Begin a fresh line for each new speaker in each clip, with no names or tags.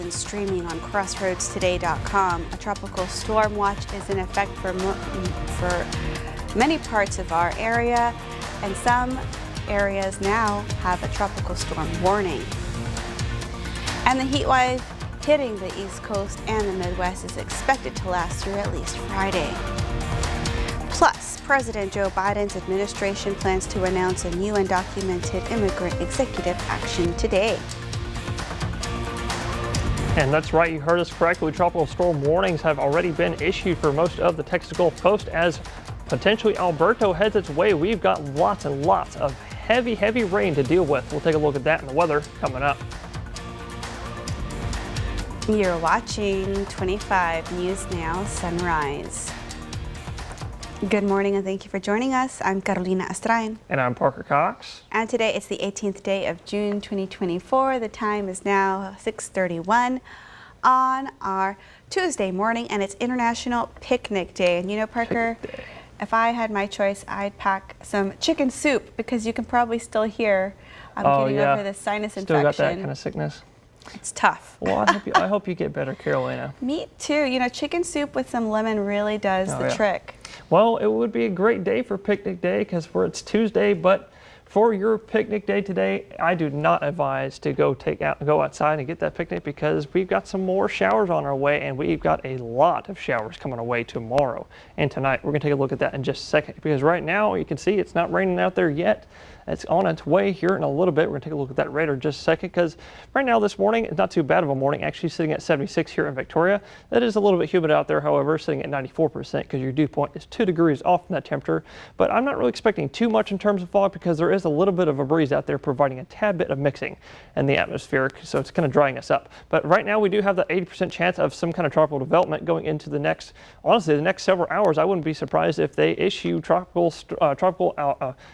and streaming on crossroadstoday.com. A tropical storm watch is in effect for many parts of our area, and some areas now have a tropical storm warning. And the heat wave hitting the East Coast and the Midwest is expected to last through at least Friday. Plus, President Joe Biden's administration plans to announce a new undocumented immigrant executive action today.
And that's right, you heard us correctly. Tropical storm warnings have already been issued for most of the Texas Gulf Coast as potentially Alberto heads its way. We've got lots and lots of heavy rain to deal with. We'll take a look at that in the weather coming up.
You're watching 25 News Now Sunrise. Good morning and thank you for joining us. I'm Carolina Estrain.
And I'm Parker Cox.
And today it's the 18th day of June 2024. The time is now 6:31 on our Tuesday morning, and it's International Picnic Day. And you know, Parker, if I had my choice, I'd pack some chicken soup because you can probably still hear I'm getting over this sinus infection.
Still got that kind of sickness?
It's tough.
Well, I hope you get better, Carolina.
Me too. You know, chicken soup with some lemon really does the trick.
Well, it would be a great day for picnic day because it's Tuesday, but for your picnic day today, I do not advise to go outside and get that picnic because we've got some more showers on our way, and we've got a lot of showers coming our way tomorrow and tonight. We're going to take a look at that in just a second because right now you can see it's not raining out there yet. It's on its way here in a little bit. We're going to take a look at that radar in just a second because right now this morning, it's not too bad of a morning, actually sitting at 76 here in Victoria. That is a little bit humid out there, however, sitting at 94% because your dew point is 2 degrees off from that temperature. But I'm not really expecting too much in terms of fog because there is a little bit of a breeze out there providing a tad bit of mixing in the atmosphere, so it's kind of drying us up. But right now we do have the 80% chance of some kind of tropical development going into the next several hours. I wouldn't be surprised if they issue tropical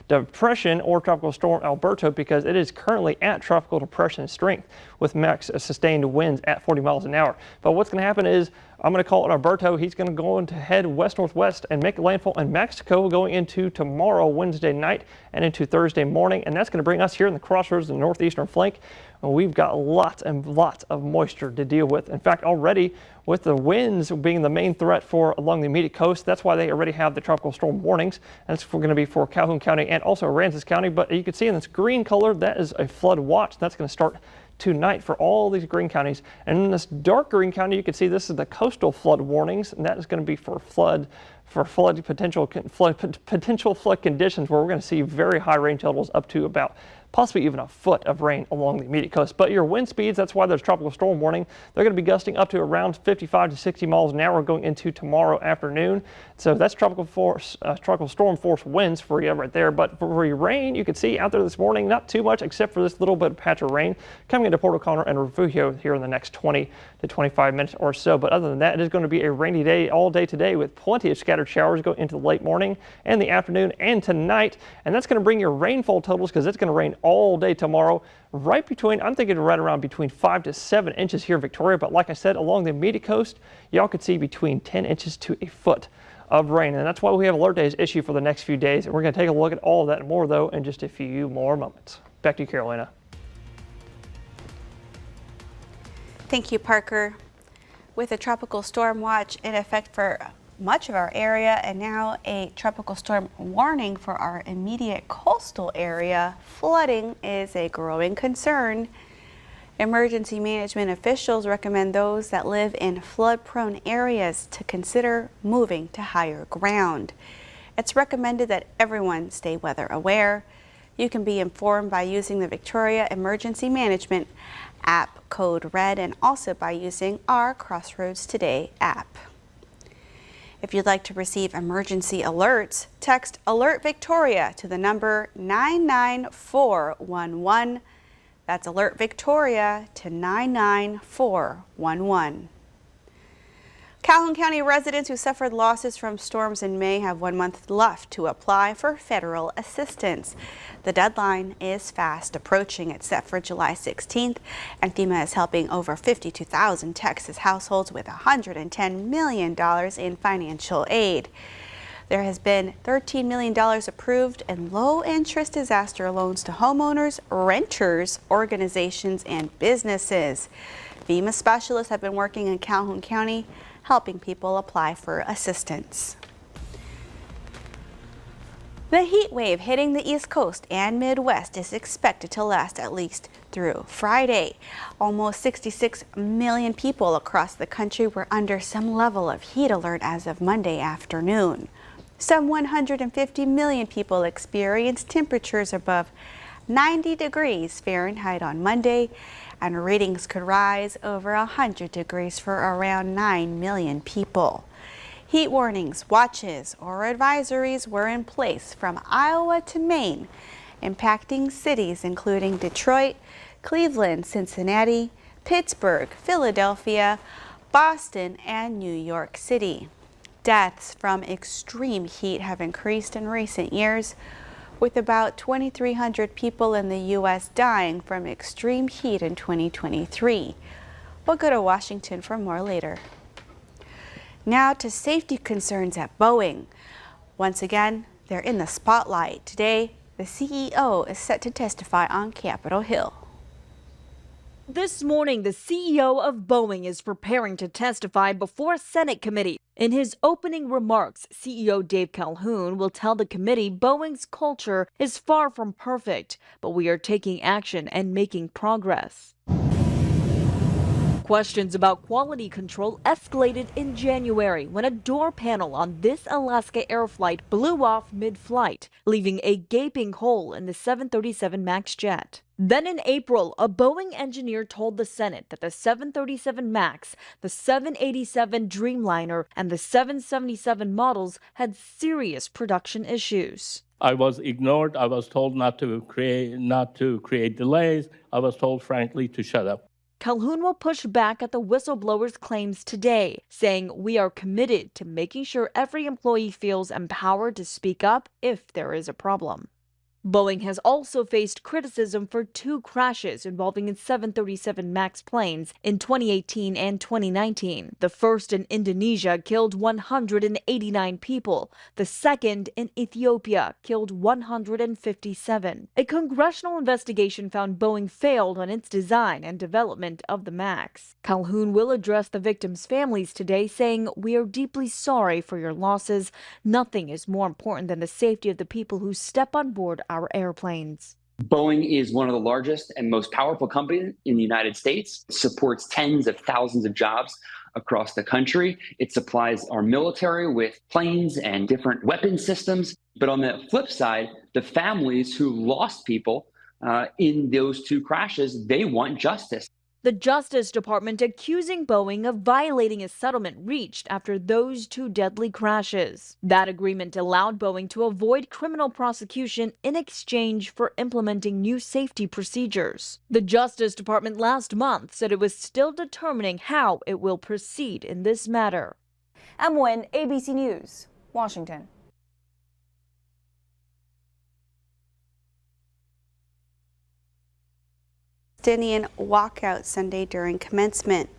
depression or tropical storm Alberto because it is currently at tropical depression strength with max sustained winds at 40 miles an hour. But what's going to happen is I'm going to call it Alberto. He's going to go into head west-northwest and make landfall in Mexico going into tomorrow, Wednesday night, and into Thursday morning. And that's going to bring us here in the crossroads, the northeastern flank. And we've got lots and lots of moisture to deal with. In fact, already with the winds being the main threat for along the immediate coast, that's why they already have the tropical storm warnings. And it's going to be for Calhoun County and also Aransas County. But you can see in this green color, that is a flood watch. That's going to start tonight for all these green counties. And in this dark green county, you can see this is the coastal flood warnings, and that is going to be for potential flood conditions where we're going to see very high rain totals up to about possibly even a foot of rain along the immediate coast. But your wind speeds, that's why there's tropical storm warning. They're going to be gusting up to around 55 to 60 miles an hour going into tomorrow afternoon. So that's tropical storm force winds for you right there. But for your rain, you can see out there this morning, not too much except for this little bit of patch of rain coming into Port O'Connor and Refugio here in the next 20 to 25 minutes or so. But other than that, it is going to be a rainy day all day today with plenty of scattered showers going into the late morning and the afternoon and tonight. And that's going to bring your rainfall totals because it's going to rain all day tomorrow, I'm thinking right around between 5 to 7 inches here in Victoria. But like I said, along the immediate coast, y'all could see between 10 inches to a foot of rain. And that's why we have alert days issued for the next few days. And we're going to take a look at all of that and more, though, in just a few more moments. Back to you, Carolina.
Thank you, Parker. With a tropical storm watch in effect for much of our area and now a tropical storm warning for our immediate coastal area, flooding is a growing concern. Emergency management officials recommend those that live in flood-prone areas to consider moving to higher ground. It's recommended that everyone stay weather aware. You can be informed by using the Victoria Emergency Management app, code RED, and also by using our Crossroads Today app. If you'd like to receive emergency alerts, text Alert Victoria to the number 99411. That's Alert Victoria to 99411. Calhoun County residents who suffered losses from storms in May have 1 month left to apply for federal assistance. The deadline is fast approaching. It's set for July 16th, and FEMA is helping over 52,000 Texas households with $110 million in financial aid. There has been $13 million approved in low-interest disaster loans to homeowners, renters, organizations, and businesses. FEMA specialists have been working in Calhoun County, helping people apply for assistance. The heat wave hitting the East Coast and Midwest is expected to last at least through Friday. Almost 66 million people across the country were under some level of heat alert as of Monday afternoon. Some 150 million people experienced temperatures above 90 degrees Fahrenheit on Monday, and readings could rise over 100 degrees for around 9 million people. Heat warnings, watches, or advisories were in place from Iowa to Maine, impacting cities including Detroit, Cleveland, Cincinnati, Pittsburgh, Philadelphia, Boston, and New York City. Deaths from extreme heat have increased in recent years, with about 2,300 people in the U.S. dying from extreme heat in 2023. We'll go to Washington for more later. Now to safety concerns at Boeing. Once again, they're in the spotlight. Today, the CEO is set to testify on Capitol Hill.
This morning, the CEO of Boeing is preparing to testify before a Senate committee. In his opening remarks, CEO Dave Calhoun will tell the committee Boeing's culture is far from perfect, but we are taking action and making progress. Questions about quality control escalated in January when a door panel on this Alaska Air flight blew off mid-flight, leaving a gaping hole in the 737 MAX jet. Then in April, a Boeing engineer told the Senate that the 737 MAX, the 787 Dreamliner, and the 777 models had serious production issues.
I was ignored. I was told not to create delays. I was told, frankly, to shut up.
Calhoun will push back at the whistleblower's claims today, saying we are committed to making sure every employee feels empowered to speak up if there is a problem. Boeing has also faced criticism for 2 crashes involving its 737 MAX planes in 2018 and 2019. The first in Indonesia killed 189 people. The second in Ethiopia killed 157. A congressional investigation found Boeing failed on its design and development of the MAX. Calhoun will address the victims' families today, saying, "We are deeply sorry for your losses. Nothing is more important than the safety of the people who step on board our airplanes."
Boeing is one of the largest and most powerful companies in the United States. It supports tens of thousands of jobs across the country. It supplies our military with planes and different weapon systems. But on the flip side, the families who lost people in those 2 crashes, they want justice.
The Justice Department accusing Boeing of violating a settlement reached after those 2 deadly crashes. That agreement allowed Boeing to avoid criminal prosecution in exchange for implementing new safety procedures. The Justice Department last month said it was still determining how it will proceed in this matter.
I'm Wen, ABC News, Washington.
Palestinian walkout Sunday during commencement.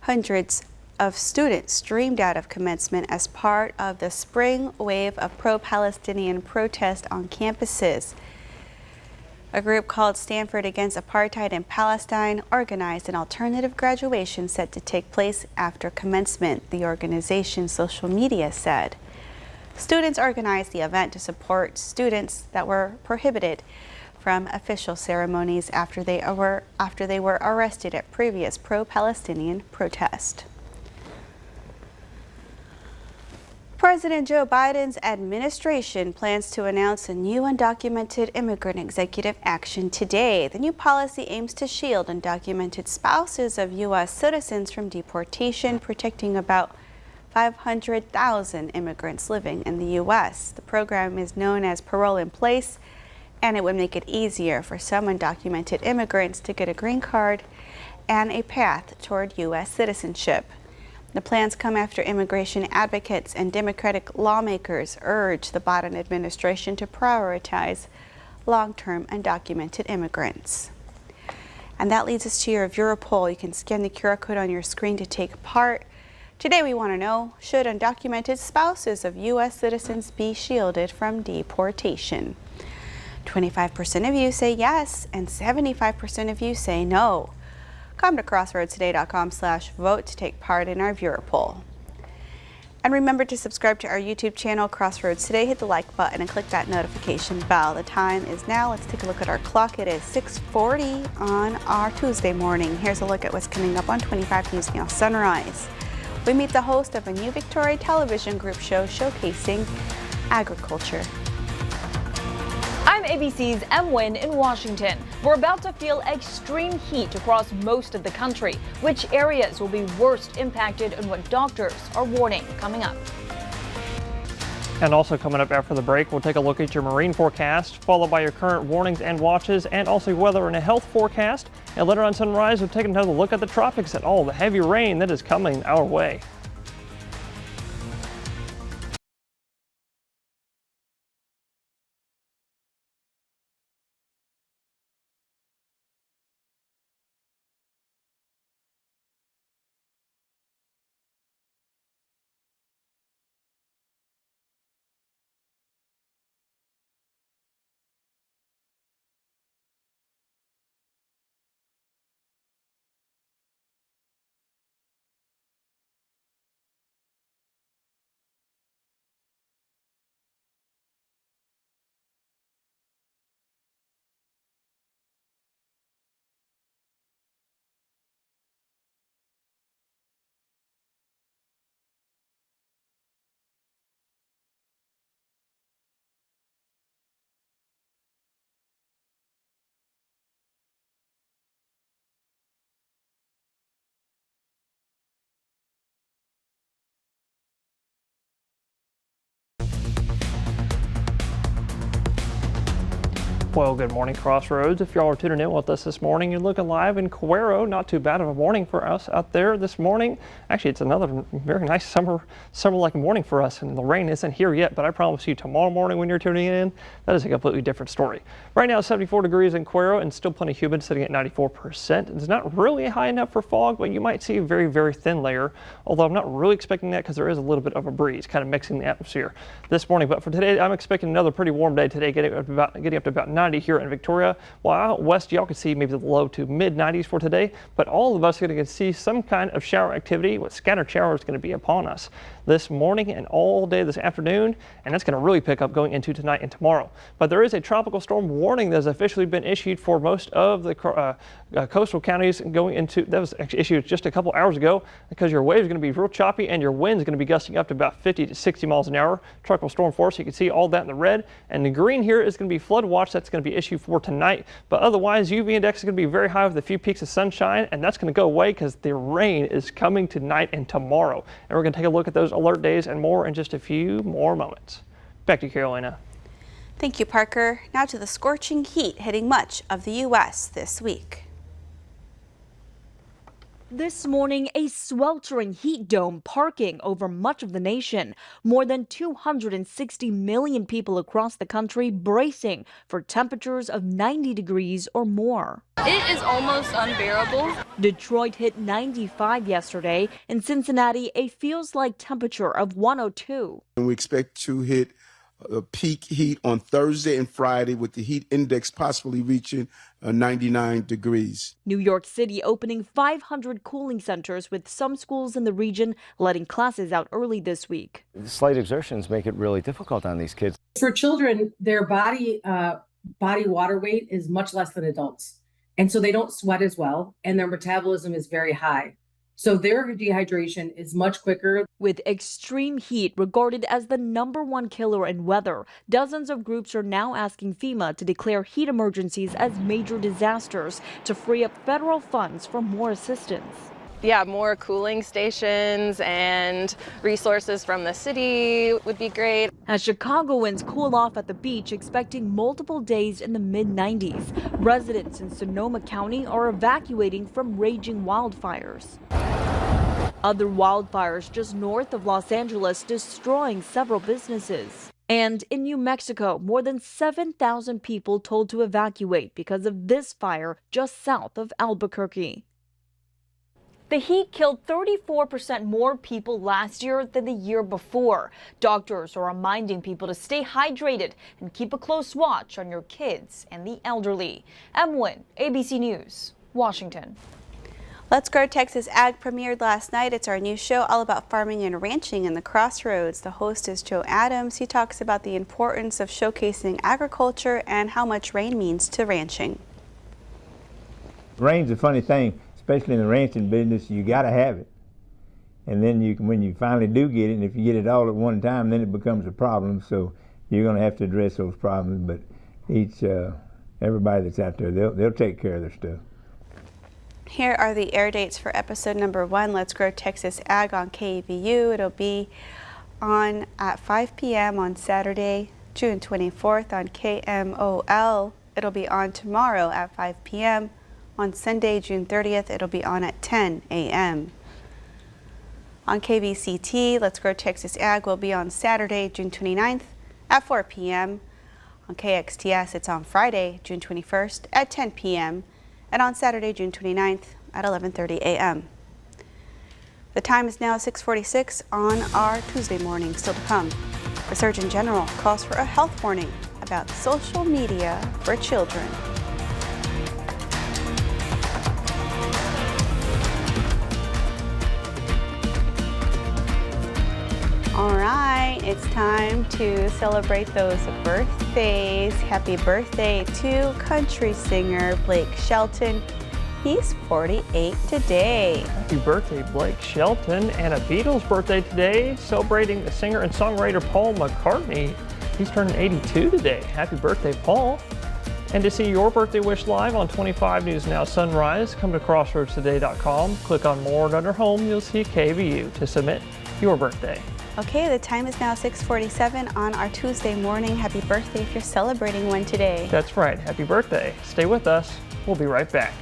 Hundreds of students streamed out of commencement as part of the spring wave of pro-Palestinian protest on campuses. A group called Stanford Against Apartheid in Palestine organized an alternative graduation set to take place after commencement, the organization's social media said. Students organized the event to support students that were prohibited from official ceremonies after they were arrested at previous pro-Palestinian protest. President Joe Biden's administration plans to announce a new undocumented immigrant executive action today. The new policy aims to shield undocumented spouses of U.S. citizens from deportation, protecting about 500,000 immigrants living in the U.S. The program is known as Parole in Place, and it would make it easier for some undocumented immigrants to get a green card and a path toward U.S. citizenship. The plans come after immigration advocates and Democratic lawmakers urge the Biden administration to prioritize long-term undocumented immigrants. And that leads us to your viewer poll. You can scan the QR code on your screen to take part. Today we want to know, should undocumented spouses of U.S. citizens be shielded from deportation? 25% of you say yes, and 75% of you say no. Come to crossroadstoday.com/vote to take part in our viewer poll. And remember to subscribe to our YouTube channel, Crossroads Today. Hit the like button and click that notification bell. The time is now. Let's take a look at our clock. It is 6:40 on our Tuesday morning. Here's a look at what's coming up on 25 News Now Sunrise. We meet the host of a new Victoria Television Group show showcasing agriculture.
I'm ABC's M. Wynn in Washington. We're about to feel extreme heat across most of the country. Which areas will be worst impacted and what doctors are warning coming up.
And also coming up after the break, we'll take a look at your marine forecast, followed by your current warnings and watches, and also weather and a health forecast. And later on Sunrise, we'll take another look at the tropics and all the heavy rain that is coming our way. Well, good morning, Crossroads. If y'all are tuning in with us this morning, you're looking live in Cuero. Not too bad of a morning for us out there this morning. Actually, it's another very nice summer-like morning for us, and the rain isn't here yet, but I promise you tomorrow morning when you're tuning in, that is a completely different story. Right now, 74 degrees in Cuero and still plenty humid, sitting at 94%. It's not really high enough for fog, but you might see a very, very thin layer, although I'm not really expecting that because there is a little bit of a breeze kind of mixing the atmosphere this morning. But for today, I'm expecting another pretty warm day today, getting up to about 90 here in Victoria. While out west, y'all can see maybe the low to mid 90s for today, but all of us are going to see some kind of shower activity with scattered showers going to be upon us this morning and all day this afternoon, and that's going to really pick up going into tonight and tomorrow. But there is a tropical storm warning that has officially been issued for most of the coastal counties going into, that was actually issued just a couple hours ago, because your waves are going to be real choppy and your winds are going to be gusting up to about 50 to 60 miles an hour. Tropical storm force, you can see all that in the red, and the green here is going to be flood watch. That's going to be issued for tonight, but otherwise UV index is going to be very high with a few peaks of sunshine, and that's going to go away because the rain is coming tonight and tomorrow. And we're going to take a look at those alert days and more in just a few more moments. Back to you, Carolina.
Thank you, Parker. Now to the scorching heat hitting much of the U.S. this week.
This morning, a sweltering heat dome parking over much of the nation. More than 260 million people across the country bracing for temperatures of 90 degrees or more.
It is almost unbearable.
Detroit hit 95 yesterday. In Cincinnati, a feels-like temperature of 102.
We expect to hit peak heat on Thursday and Friday, with the heat index possibly reaching 99 degrees.
New York City opening 500 cooling centers, with some schools in the region letting classes out early this week.
Slight exertions make it really difficult on these kids.
For children, their body water weight is much less than adults. And so they don't sweat as well, and their metabolism is very high. So their dehydration is much quicker.
With extreme heat regarded as the #1 killer in weather, dozens of groups are now asking FEMA to declare heat emergencies as major disasters to free up federal funds for more assistance.
Yeah, more cooling stations and resources from the city would be great.
As Chicagoans cool off at the beach, expecting multiple days in the mid-90s, residents in Sonoma County are evacuating from raging wildfires. Other wildfires just north of Los Angeles destroying several businesses. And in New Mexico, more than 7,000 people told to evacuate because of this fire just south of Albuquerque. The heat killed 34% more people last year than the year before. Doctors are reminding people to stay hydrated and keep a close watch on your kids and the elderly. M. Wynn, ABC News, Washington.
Let's Grow Texas Ag premiered last night. It's our new show all about farming and ranching in the Crossroads. The host is Joe Adams. He talks about the importance of showcasing agriculture and how much rain means to ranching.
Rain's a funny thing, especially in the ranching business. You got to have it. And then when you finally do get it, and if you get it all at one time, then it becomes a problem. So you're going to have to address those problems. But everybody that's out there, they'll take care of their stuff.
Here are the air dates for episode number 1, Let's Grow Texas Ag on KVU. It'll be on at 5 p.m. on Saturday, June 24th on KMOL. It'll be on tomorrow at 5 p.m. On Sunday, June 30th, it'll be on at 10 a.m. On KVCT, Let's Grow Texas Ag will be on Saturday, June 29th at 4 p.m. On KXTS, it's on Friday, June 21st at 10 p.m. and on Saturday, June 29th at 11:30 a.m. The time is now 6:46 on our Tuesday morning. Still to come, the Surgeon General calls for a health warning about social media for children. All right, it's time to celebrate those birthdays. Happy birthday to country singer Blake Shelton. He's 48 today.
Happy birthday, Blake Shelton. And a Beatles birthday today, celebrating the singer and songwriter Paul McCartney. He's turning 82 today. Happy birthday, Paul. And to see your birthday wish live on 25 News Now Sunrise, come to crossroadstoday.com, click on More, and under Home, you'll see KVU to submit your birthday.
Okay, the time is now 6:47 on our Tuesday morning. Happy birthday if you're celebrating one today.
That's right. Happy birthday. Stay with us. We'll be right back.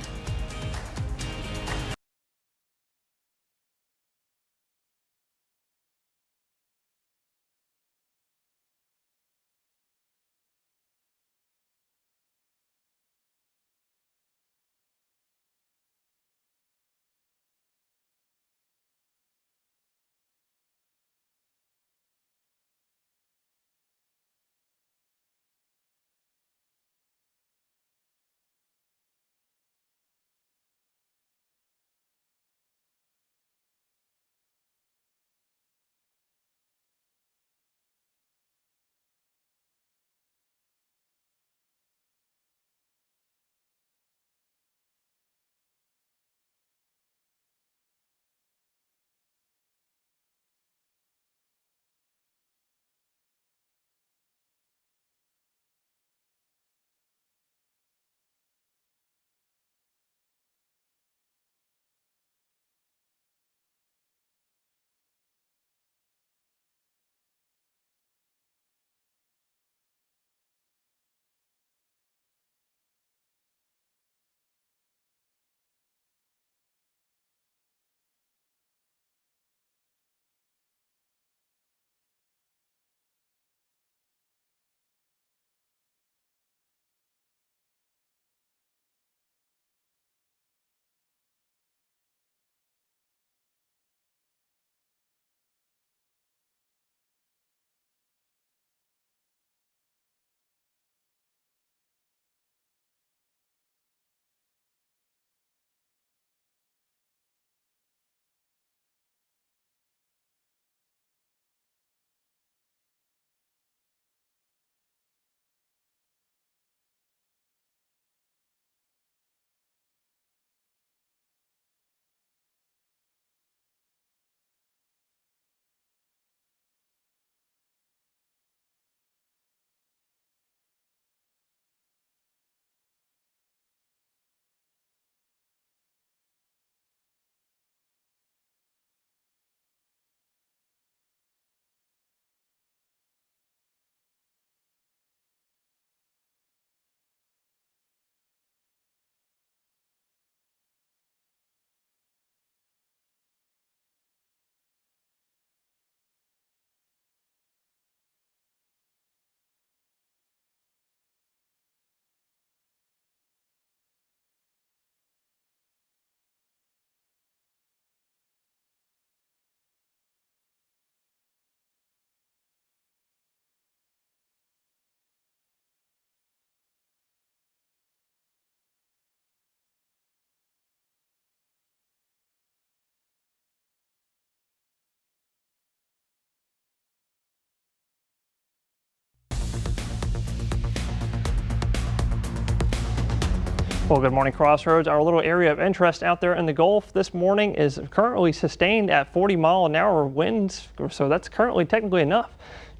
Well, good morning, Crossroads. Our little area of interest out there in the Gulf this morning is currently sustained at 40-mile-an-hour winds. So that's currently technically enough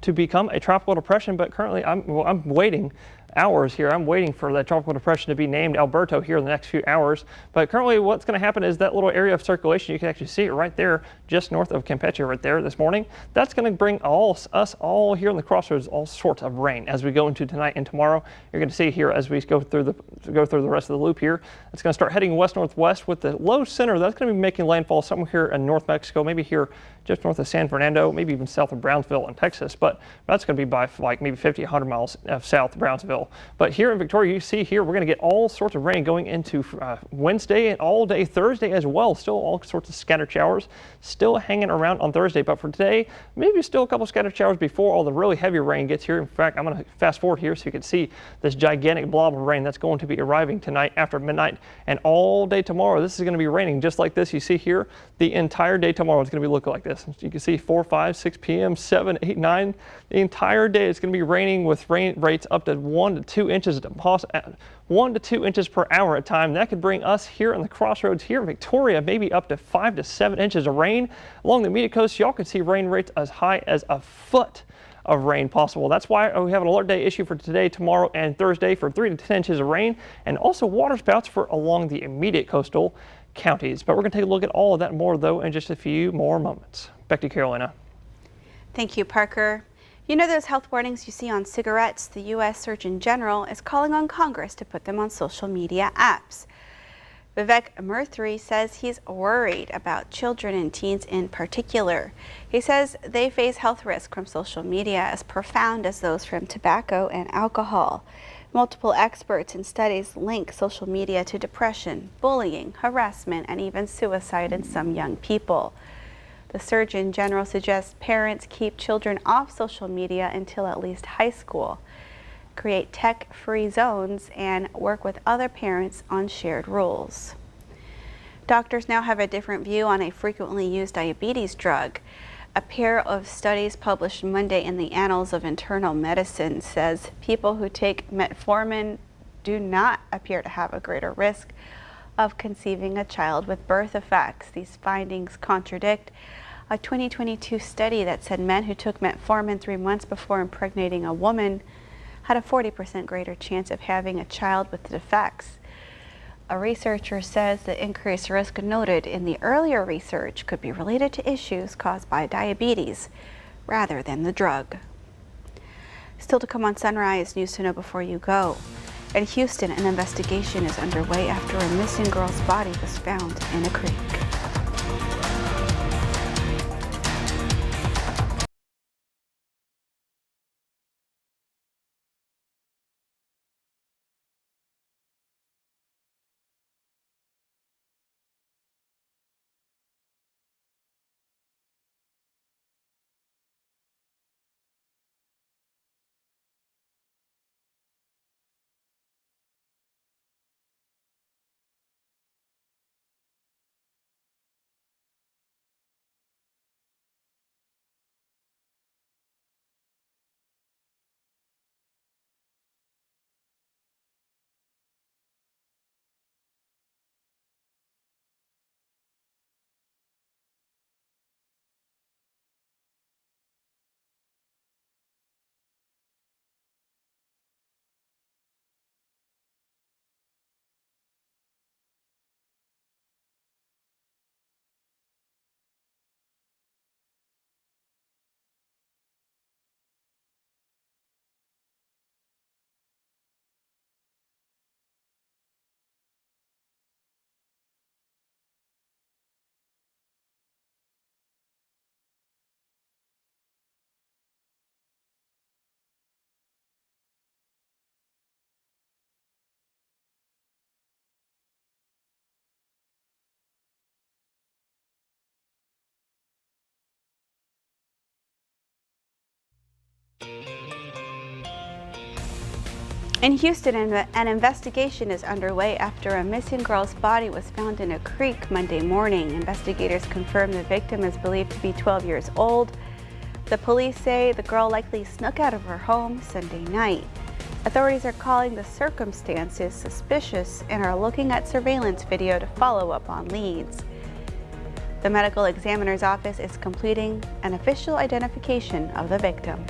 to become a tropical depression. But currently, I'm waiting hours here. I'm waiting for that tropical depression to be named Alberto here in the next few hours. But currently what's going to happen is that little area of circulation, you can actually see it right there, just north of Campeche right there this morning. That's going to bring us all here in the Crossroads all sorts of rain as we go into tonight and tomorrow. You're going to see here as we go through the rest of the loop here. It's going to start heading west-northwest with the low center. That's going to be making landfall somewhere here in North Mexico, maybe here just north of San Fernando, maybe even south of Brownsville in Texas. But that's going to be by like maybe 50, 100 miles south of Brownsville. But here in Victoria, you see here, we're going to get all sorts of rain going into Wednesday and all day Thursday as well. Still all sorts of scattered showers still hanging around on Thursday. But for today, maybe still a couple scattered showers before all the really heavy rain gets here. In fact, I'm going to fast forward here so you can see this gigantic blob of rain that's going to be arriving tonight after midnight and all day tomorrow. This is going to be raining just like this. You see here, the entire day tomorrow is going to be looking like this. You can see 4, 5, 6 p.m., 7, 8, 9. The entire day it's going to be raining with rain rates up to 1 to 2 inches, 1 to 2 inches per hour at time. That could bring us here in the Crossroads here in Victoria maybe up to 5 to 7 inches of rain. Along the immediate coast, y'all could see rain rates as high as a foot of rain possible. That's why we have an alert day issue for today, tomorrow, and Thursday for 3 to 10 inches of rain, and also water spouts for along the immediate coastal counties. But we're going to take a look at all of that and more, though, in just a few more moments. Back to Carolina.
Thank you, Parker. You know those health warnings you see on cigarettes? The U.S. Surgeon General is calling on Congress to put them on social media apps. Vivek Murthy says he's worried about children and teens in particular. He says they face health risks from social media as profound as those from tobacco and alcohol. Multiple experts and studies link social media to depression, bullying, harassment, and even suicide in some young people. The Surgeon General suggests parents keep children off social media until at least high school, create tech-free zones, and work with other parents on shared rules. Doctors now have a different view on a frequently used diabetes drug. A pair of studies published Monday in the Annals of Internal Medicine says people who take metformin do not appear to have a greater risk of conceiving a child with birth defects. These findings contradict a 2022 study that said men who took metformin 3 months before impregnating a woman had a 40% greater chance of having a child with defects. A researcher says the increased risk noted in the earlier research could be related to issues caused by diabetes rather than the drug. Still to come on Sunrise, news to know before you go. In Houston, an investigation is underway after a missing girl's body was found in a creek. In Houston, an investigation is underway after a missing girl's body was found in a creek Monday morning. Investigators confirm the victim is believed to be 12 years old. The police say the girl likely snuck out of her home Sunday night. Authorities are calling the circumstances suspicious and are looking at surveillance video to follow up on leads. The medical examiner's office is completing an official identification of the victim.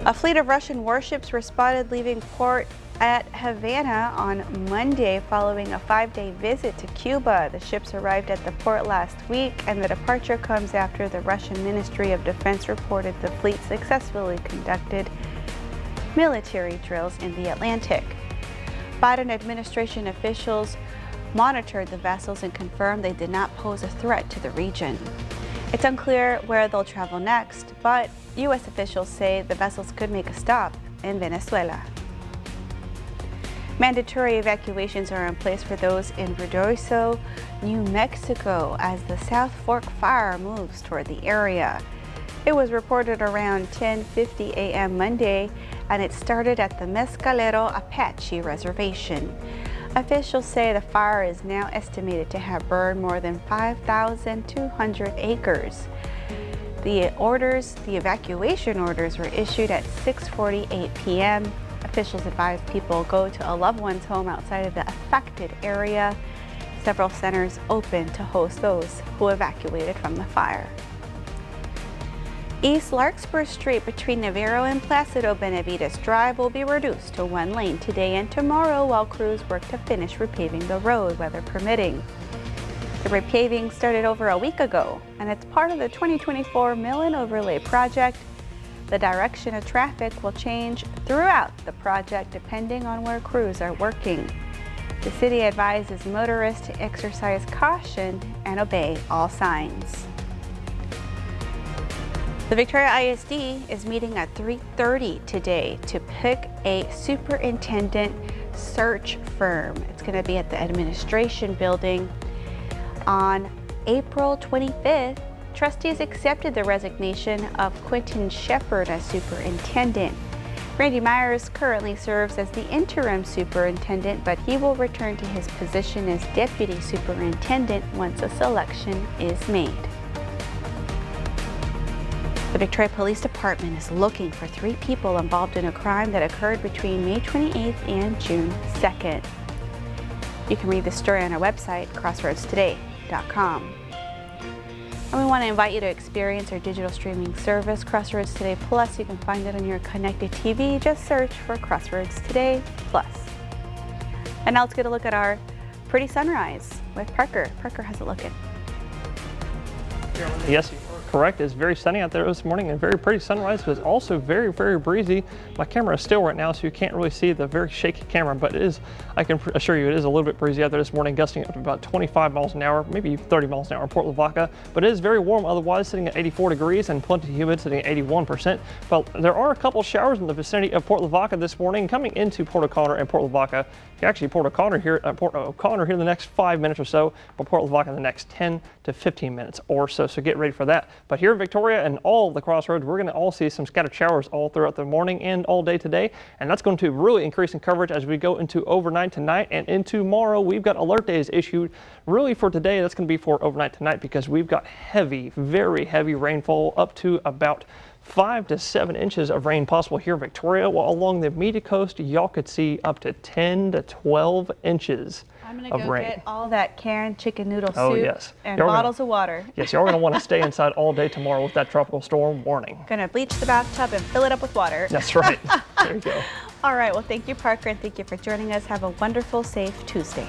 A fleet of Russian warships were spotted leaving port at Havana on Monday following a 5-day visit to Cuba. The ships arrived at the port last week, and the departure comes after the Russian Ministry of Defense reported the fleet successfully conducted military drills in the Atlantic. Biden administration officials monitored the vessels and confirmed they did not pose a threat to the region. It's unclear where they'll travel next, but U.S. officials say the vessels could make a stop in Venezuela. Mandatory evacuations are in place for those in Ruidoso, New Mexico, as the South Fork fire moves toward the area. It was reported around 10:50 a.m. Monday, and it started at the Mescalero Apache Reservation. Officials say the fire is now estimated to have burned more than 5,200 acres. The evacuation orders were issued at 6:48 p.m. Officials advised people go to a loved one's home outside of the affected area. Several centers open to host those who evacuated from the fire. East Larkspur Street between Navarro and Placido Benavides Drive will be reduced to 1 lane today and tomorrow while crews work to finish repaving the road, weather permitting. The repaving started over a week ago, and it's part of the 2024 Mill and Overlay project. The direction of traffic will change throughout the project depending on where crews are working. The city advises motorists to exercise caution and obey all signs. The Victoria ISD is meeting at 3:30 today to pick a superintendent search firm. It's going to be at the administration building on April 25th. Trustees accepted the resignation of Quentin Shepard as superintendent. Randy Myers currently serves as the interim superintendent, but he will return to his position as deputy superintendent once a selection is made. The Victoria Police Department is looking for 3 people involved in a crime that occurred between May 28th and June 2nd. You can read the story on our website, crossroadstoday.com. And we want to invite you to experience our digital streaming service, Crossroads Today Plus. You can find it on your connected TV. Just search for Crossroads Today Plus. And now let's get a look at our pretty sunrise with Parker. Parker, how's it looking?
Yes, you are correct. It's very sunny out there this morning and very pretty sunrise, but it's also very, very breezy. My camera is still right now, so you can't really see the very shaky camera, but it is, I can assure you, it is a little bit breezy out there this morning, gusting up to about 25 miles an hour, maybe 30 miles an hour in Port Lavaca, but it is very warm otherwise, sitting at 84 degrees and plenty humid, sitting at 81%. But there are a couple showers in the vicinity of Port Lavaca this morning, coming into Port O'Connor and Port Lavaca. Actually, Port O'Connor here in the next 5 minutes or so, but Port Lavaca in the next 10 to 15 minutes or so. So get ready for that. But here in Victoria and all the crossroads, we're going to all see some scattered showers all throughout the morning and all day today, and that's going to really increase in coverage as we go into overnight tonight and into tomorrow. We've got alert days issued really for today. That's going to be for overnight tonight because we've got heavy, very heavy rainfall up to about 5 to 7 inches of rain possible here in Victoria, while along the Media Coast, y'all could see up to 10 to 12 inches
I'm going
of
to go
rain.
get all that Karen chicken noodle soup
Oh, yes.
and
Y'all
bottles of water.
Yes, y'all are going to want to stay inside all day tomorrow with that tropical storm warning.
Going to bleach the bathtub and fill it up with water.
That's right. There you go.
All right. Well, thank you, Parker, and thank you for joining us. Have a wonderful, safe Tuesday.